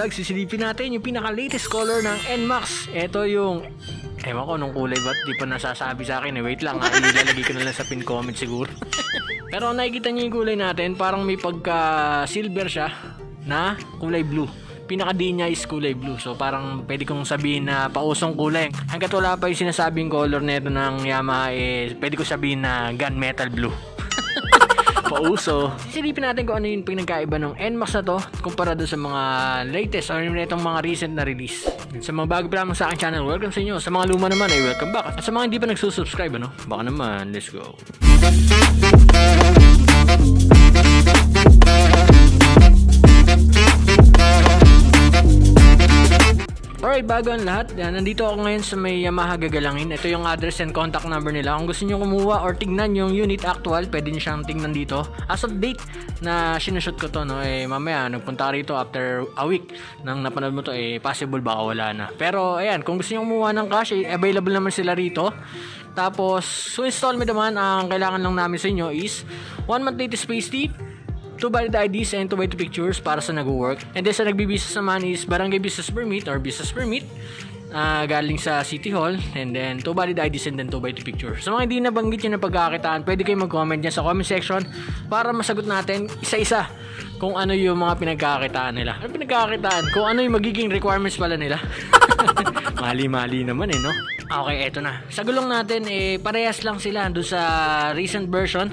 vlog, sisilipin natin yung pinaka-latest color ng NMAX. Ito yung, ewan ko nung kulay ba't di pa nasasabi sa akin eh. Wait lang ha, ilalagay ko na lang sa pin comment siguro. Pero kung nakikita nyo yung kulay natin, parang may pagka-silver siya na kulay blue. Pinaka-D niya is kulay blue. So parang pwede kong sabihin na pausong kulay. Hanggat wala pa yung sinasabing color nito ng Yamaha eh, pwede ko sabihin na gunmetal blue. Pauso. Sisilipin natin kung ano yung pinagkaiba ng NMAX na to kumpara doon sa mga latest or itong mga recent na release. Sa mga bago pa lamang sa aking channel, welcome sa inyo. Sa mga luma naman ay welcome back. At sa mga hindi pa nagsusubscribe, ano? Baka naman, let's go. Alright, bago ang lahat, nandito ako ngayon sa may Yamaha Gagalangin. Ito yung address and contact number nila. Kung gusto nyo kumuha or tignan yung unit actual, pwede nyo siyang tignan dito. As of date na sinushoot ko to, no, eh, mamaya nagpunta ka rito after a week nang napanood mo to, eh, possible baka wala na. Pero ayan, kung gusto nyo kumuha ng cash, eh, available naman sila rito. Tapos, so installment naman, ang kailangan lang namin sa inyo is 1 month data space tip, 2 valid IDs and 2 by 2 pictures para sa nag-work. And then sa nagbibusiness naman is barangay business permit or business permit galing sa City Hall, and then 2 valid IDs and then 2 by 2 pictures. Sa mga hindi nabanggit yun na pagkakitaan, pwede kayo mag-comment dyan sa comment section para masagot natin isa-isa kung ano yung mga pinagkakitaan nila. Ano pinagkakitaan? Kung ano yung magiging requirements pala nila. Mali-mali naman eh, no? Okay, eto na. Sa gulong natin, eh, parehas lang sila doon sa recent version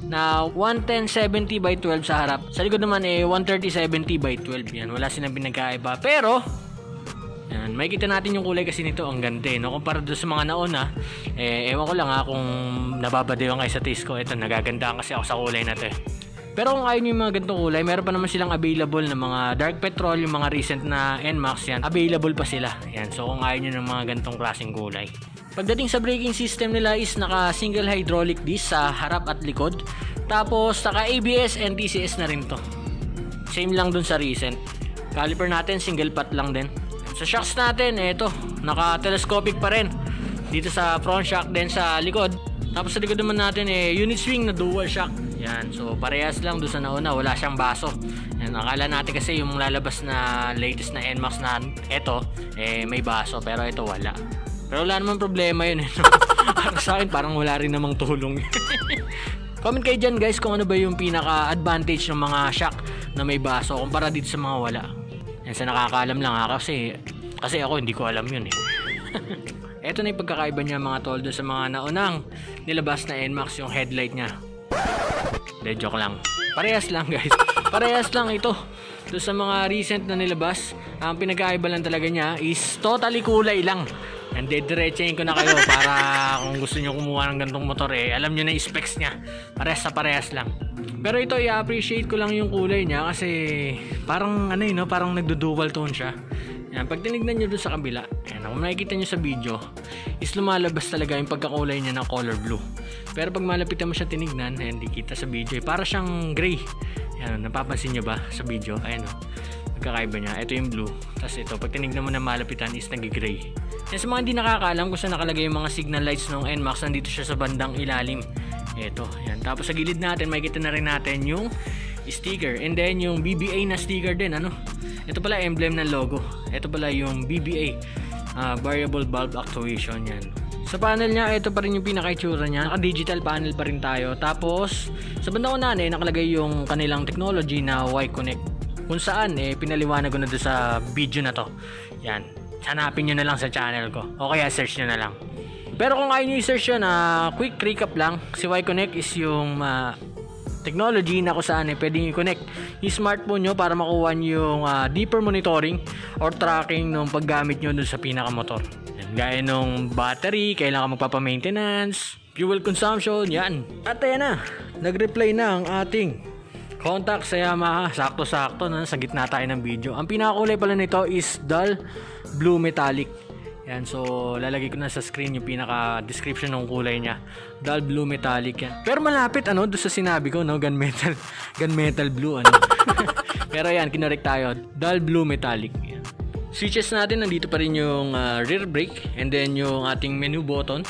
na 110/70 by 12 sa harap. Sa likod naman, eh, 130/70 by 12. Yan, wala silang pinagkaiba. Pero, yan, makikita natin yung kulay kasi nito, ang ganda, no? Kumpara doon sa mga nauna, eh, ewan ko lang ha, kung nababadewan kayo sa taste ko. Ito, nagagandaan kasi ako sa kulay na to, eh. Pero kung ayaw nyo yung mga ganitong kulay, meron pa naman silang available na mga dark petrol, yung mga recent na NMAX yan, available pa sila. Yan, so kung ayaw nyo ng mga ganitong klaseng kulay. Pagdating sa braking system nila is naka single hydraulic disc sa harap at likod. Tapos naka ABS and TCS na rin to. Same lang dun sa recent. Caliper natin, single pot lang din. Sa shocks natin, eto, naka telescopic pa rin. Dito sa front shock, din sa likod. Tapos sa likod naman natin, eh, unit swing na dual shock. Yan, so parehas lang doon sa nauna, wala siyang baso. Yan, akala natin kasi yung lalabas na latest na NMAX na eto, eh, may baso, pero ito wala. Pero wala naman problema yun, eh. Sa akin, parang wala rin namang tulong. Comment kayo dyan guys kung ano ba yung pinaka-advantage ng mga shock na may baso kumpara dito sa mga wala. Yan, sa nakakaalam lang ha, kasi ako hindi ko alam yun eh. Ito na yung pagkakaiba niya mga tol doon sa mga naunang nilabas na NMAX, yung headlight niya. De, joke lang. Parehas lang guys. Parehas lang ito. Doon sa mga recent na nilabas, ang pinagkaiba lang talaga niya is totally kulay lang. And diretsahin ko na kayo para kung gusto nyo kumuha ng ganitong motor, eh, alam nyo na yung specs niya. Parehas sa parehas lang. Pero ito, i-appreciate ko lang yung kulay niya kasi parang ano yun, no? Parang nagdo-dual tone siya. Yan, pag tinignan nyo doon sa kabila, yan, kung makikita nyo sa video, is lumalabas talaga yung pagkakulay niya ng color blue. Pero pag malapitan mo siya tinignan, hindi kita sa video, eh, para siyang gray. Yan, napapansin nyo ba sa video? Ayan o, pagkakaiba niya. Ito yung blue. Tapos ito, pag tinignan mo na malapitan is nag-gray. Yan, sa mga hindi nakakaalam kung saan nakalagay yung mga signal lights ng NMAX, nandito siya sa bandang ilalim. Ito, yan. Tapos sa gilid natin, makikita na rin natin yung sticker, and then yung BBA na sticker din, ano, ito pala emblem ng logo, ito pala yung BBA, variable bulb actuation. Yan, sa panel niya, ito pa rin yung pinaka-itsura niya, naka digital panel pa rin tayo. Tapos sa bandang unahan, nakalagay yung kanilang technology na Y-Connect, kung saan pinaliwanag ko na doon sa video na to. Yan, hanapin nyo na lang sa channel ko o kaya search nyo na lang. Pero kung ayaw nyo i-search yun, quick recap lang, si Y-Connect is yung technology na kung saan pwedeng i-connect yung smartphone nyo para makuha nyo yung deeper monitoring or tracking ng paggamit nyo dun sa pinakamotor. Yan, gaya nung battery, kailangan magpapa-maintenance, fuel consumption, yan. At ayan na, nag-reply na ang ating contact sa Yamaha. Sakto-sakto na, sa gitna tayo ng video. Ang pinakakulay pala nito is dull blue metallic. Yan, so lalagay ko na sa screen yung pinaka-description ng kulay niya. Dull blue metallic yan. Pero malapit ano doon sa sinabi ko, no, gunmetal blue ano. Pero yan, kinorek tayo. Dull blue metallic. Yan. Switches natin, nandito pa rin yung rear brake and then yung ating menu button.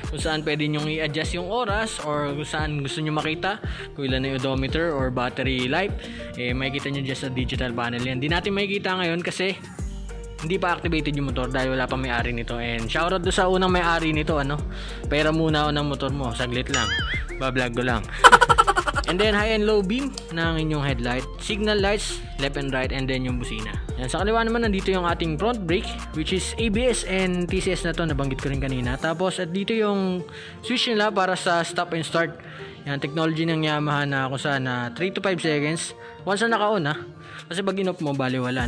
kung saan pwede nyo i-adjust yung oras or kung saan gusto nyo makita kung ilan na yung odometer or battery life. Makikita nyo dyan sa digital panel yan. Di natin makikita ngayon kasi hindi pa activated yung motor dahil wala pa may-ari nito. And shoutout do sa unang may-ari nito, pera muna ako ng motor mo, saglit lang, bablog ko lang. And then high and low beam ng inyong headlight, signal lights left and right, and then yung busina. Yan, sa kaliwa naman nandito yung ating front brake, which is ABS and TCS na to, nabanggit ko rin kanina. Tapos at dito yung switch nila para sa stop and start. Yan, technology ng Yamaha na kung saan 3 to 5 seconds once na naka-on kasi pag in-off mo, bali wala,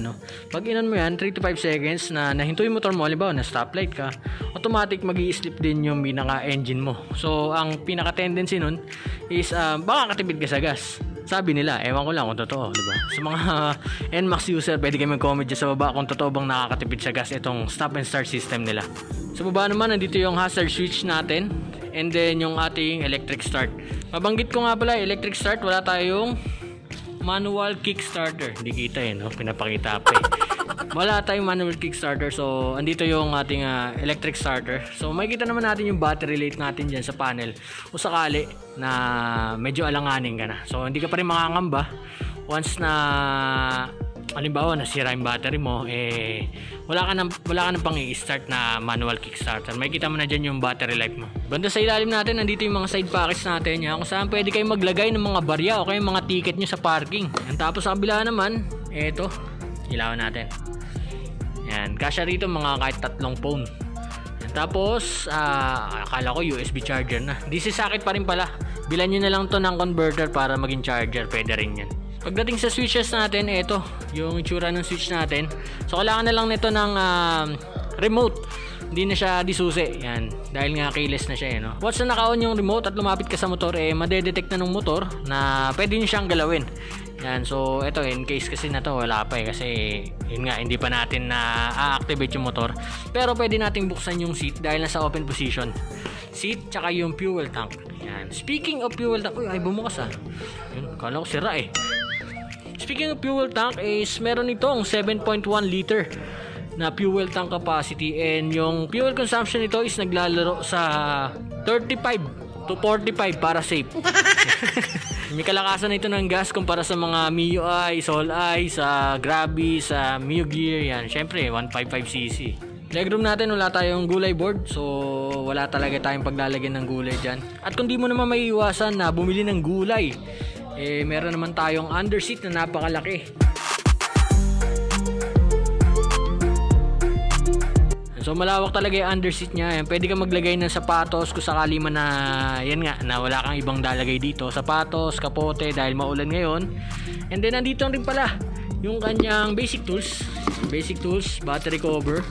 pag in-on mo yan, 3 to 5 seconds na nahinto yung motor mo, halimbawa na stoplight ka, automatic mag-i-sleep din yung pinaka-engine mo. So ang pinaka-tendency nun is baka katipid ka sa gas. Sabi nila, ewan ko lang kung totoo, diba? Sa mga NMAX user, pwede kayo mag-comment dyan sa baba kung totoo bang nakakatipid sa gas itong stop and start system nila. Sa baba naman, nandito yung hazard switch natin, and then yung ating electric start. Mabanggit ko nga pala, electric start, wala tayong manual kickstarter. Hindi kita pinapakita pa wala tayong manual kickstarter. So andito yung ating electric starter. So makikita naman natin yung battery light natin dyan sa panel o sakali na medyo alanganin ka na. So hindi ka pa rin makangamba once na halimbawa nasira yung battery mo, wala ka nang pang i-start na manual kickstarter. Makikita mo na dyan yung battery life mo. Banda sa ilalim natin, nandito yung mga side pockets natin kung saan pwede kayo maglagay ng mga barya o kaya mga ticket nyo sa parking. And tapos sa kabila naman, eto, ilawan natin. Yan, kasya rito mga kahit 3 phone. And tapos akala ko USB charger na. DC socket pa rin pala. Bilan nyo na lang to ng converter para maging charger, pwede rin yan. Pagdating sa switches natin, ito yung itsura ng switch natin. So kailangan na lang nito ng remote. Hindi na siya disusi. Yan, dahil nga keyless na siya. Once na naka-on yung remote at lumapit ka sa motor, madedetect na ng motor na pwede nyo siyang galawin. Yan, so ito, in case kasi na to wala pa kasi yun nga, hindi pa natin na-activate yung motor. Pero pwede nating buksan yung seat dahil nasa open position. Seat, tsaka yung fuel tank. Yan, speaking of fuel tank, ay bumukas Yun, kala ko sira Speaking of fuel tank is meron itong 7.1 liter na fuel tank capacity, and yung fuel consumption nito is naglalaro sa 35 to 45 para safe. May kalakasan ito ng gas kumpara sa mga MIUI, SOLI, sa Gravi, sa Mio Gear. Yan, syempre 155cc. Legroom natin, wala tayong gulay board, so wala talaga tayong paglalagyan ng gulay dyan. At kung di mo naman maiiwasan na bumili ng gulay, meron naman tayong underseat na napakalaki. So malawak talaga yung underseat niya. Pwede ka maglagay ng sapatos kung sakali man na yan nga, na wala kang ibang dalagay dito. Sapatos, kapote dahil maulan ngayon. And then nandito rin pala yung kanyang basic tools. Basic tools, battery cover,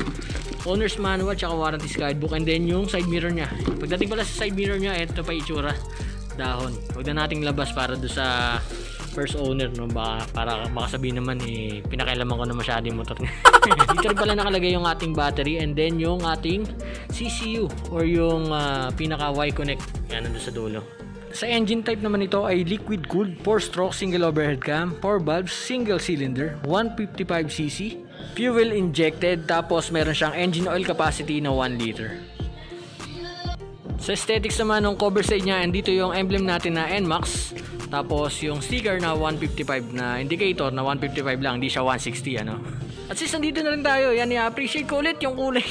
owner's manual, tsaka warranty guidebook, and then yung side mirror niya. Pagdating pala sa side mirror niya, ito pa itsura. Dahon. Huwag na nating labas para do sa first owner, para baka sabihin naman pinakailaman ko na masyado yung motor niya. Dito rin pala nakalagay yung ating battery, and then yung ating CCU or yung pinaka Y-Connect. Yan, nandun sa dulo. Sa engine type naman ito ay liquid cooled 4-stroke single overhead cam, 4 valves, single cylinder, 155cc, fuel injected, tapos meron siyang engine oil capacity na 1 liter. Sa aesthetics naman ng cover side niya, and dito yung emblem natin na NMAX, tapos yung sticker na 155 na indicator na 155 lang, hindi siya 160 At since nandito na rin tayo, yan, i-appreciate ko ulit yung kulay.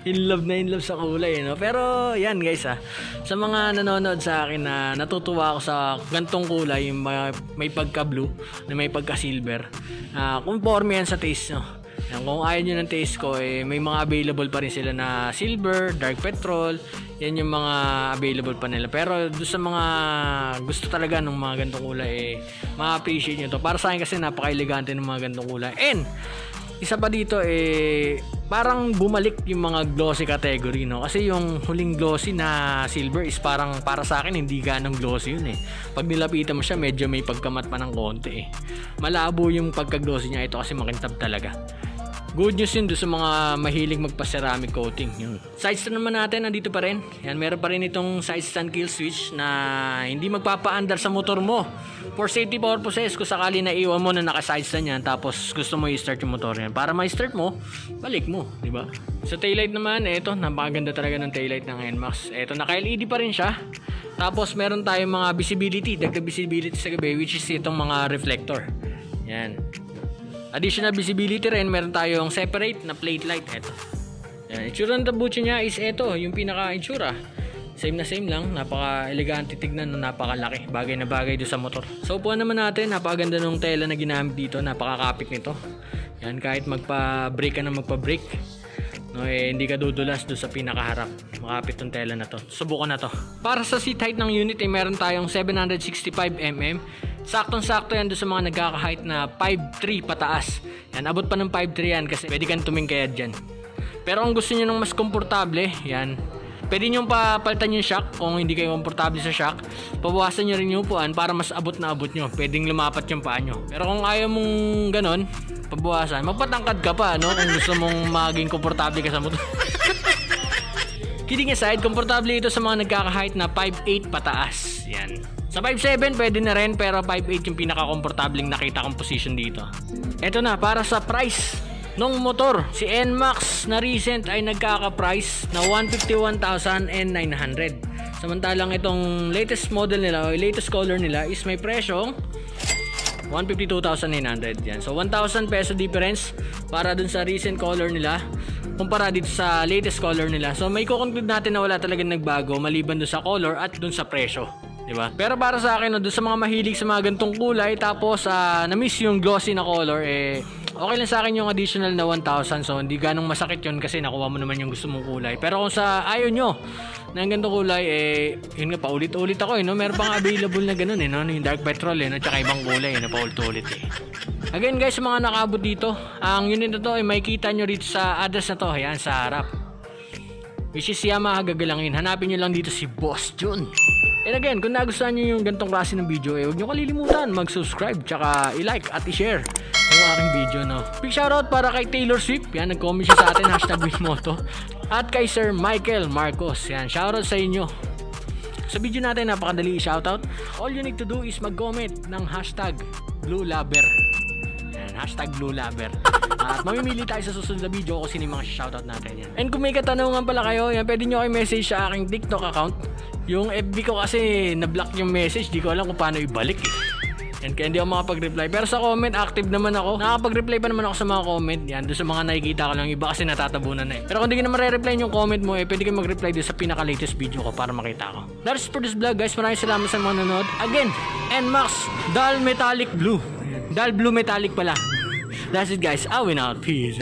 In love sa kulay, Pero yan guys, sa mga nanonood sa akin na natutuwa ako sa gantong kulay, may pagka-blue, na may pagka-silver, conforme yan sa taste nyo. Kung ayaw nyo ng taste ko, may mga available pa rin sila na silver, dark petrol. Yan yung mga available pa nila. Pero doon sa mga gusto talaga ng mga gantong kulay, ma-appreciate nyo to. Para sa akin kasi napaka-elegante ng mga gantong kulay. And isa pa dito, parang bumalik yung mga glossy category, Kasi yung huling glossy na silver is parang, para sa akin, hindi ganong glossy yun Pag nilapitan mo siya, medyo may pagkamat pa ng konti Malabo yung pagka-glossy niya ito kasi makintab talaga. Good news yun doon sa mga mahilig magpa-ceramic coating. Yung side stand naman natin, nandito pa rin. Yan, meron pa rin itong side stand kill switch na hindi magpapaandar sa motor mo. For safety purposes, kung sakali na iwan mo na naka-side stand yan, tapos gusto mo i-start yung motor yan. Para ma-start mo, balik mo, di ba? Sa taillight naman, eto, napakaganda talaga ng taillight ng NMAX. Eto, naka-LED pa rin siya. Tapos meron tayong mga visibility, dagdag visibility sa gabi, which is itong mga reflector. Yan. Additional visibility rin, meron tayong separate na plate light. Eto. Yan. Itsura ng tabucho niya is eto, yung pinaka-itsura. Same na same lang, napaka-elegante tignan, napakalaki. Bagay na bagay doon sa motor. So upuan naman natin, napakaganda ng tela na ginamit dito, napakakapit nito. Yan, kahit magpa-brake ka na magpa-brake, no, hindi ka dudulas doon sa pinakaharap. Makapit tong tela na to. Subukan na to. Para sa seat height ng unit, meron tayong 765mm. Saktong-sakto yan doon sa mga nagkaka-height na 5'3 pataas. Yan, abot pa ng 5'3 yan kasi pwede kang tumingkayad dyan. Pero kung gusto nyo ng mas komportable, yan, pwede nyo papalitan yung shock. Kung hindi kayo komportable sa shock, pabawasan nyo rin yung upuan para mas abot na abot nyo. Pwedeng lumapat yung paa nyo. Pero kung ayaw mong ganon, pabawasan, magpatangkad ka pa, no? Kung gusto mong maging komportable ka sa motor. Kidding aside, komportable ito sa mga nagkaka-height na 5'8 pataas. Yan. Sa 5'7 pwede na rin, pero 5'8 yung pinaka-komportabling nakita kong position dito. Eto na, para sa price nung motor, si NMAX na recent ay nagkaka-price na 151,900. Samantalang itong latest model nila o latest color nila is may presyong 152,900. Yan. So 1,000 peso difference para dun sa recent color nila kumpara dito sa latest color nila. So may kukonclude natin na wala talagang nagbago maliban dun sa color at dun sa presyo. Diba? Pero para sa akin, no, doon sa mga mahilig sa mga gantong kulay, tapos na-miss yung glossy na color, okay lang sa akin yung additional na 1,000. So hindi ganong masakit yun kasi nakuha mo naman yung gusto mong kulay. Pero kung sa ayaw nyo ng gantong kulay, yun nga, paulit-ulit ako. No? Meron pang available na ganun, no? Yung dark petrol, no? Tsaka ibang kulay, na paulit-ulit. Again guys, sa mga nakaabot dito, ang unit na to ay makikita nyo rito sa address na to. Ayan, sa harap. Which is Yamaha Gagalangin. Hanapin nyo lang dito si Boss Jun. And again, kung nagustuhan nyo yung gantong klase ng video, huwag nyo kalilimutan mag-subscribe, tsaka i-like at i-share yung aking video, no? Big shoutout para kay Taylor Swift, yan, nag-comment siya sa atin, #Winmoto. At kay Sir Michael Marcos, yan, shoutout sa inyo. Sa video natin, napakadali i-shoutout. All you need to do is mag-comment ng #BlueLover. Yan, #BlueLover. At mamimili tayo sa susunod na video kung sino yung mga shoutout natin yan. And kung may katanungan pala kayo, yan, pwede nyo kayo message sa aking TikTok account. Yung FB ko kasi na-block yung message, di ko alam kung paano ibalik Yan, kaya hindi ako makapag-reply. Pero sa comment, active naman ako. Nakapag-reply pa naman ako sa mga comment. Yan, doon sa mga nakikita ko lang. Iba kasi natatabunan na Pero kung di ka na re-reply yung comment mo, pwede ka mag-reply doon sa pinaka-latest video ko para makita ko. That's for this vlog guys. Maraming salamat sa mga nanonood. Again, NMAX Dual Metallic Blue. Dual Blue Metallic pala. That's it guys. I win out. Peace.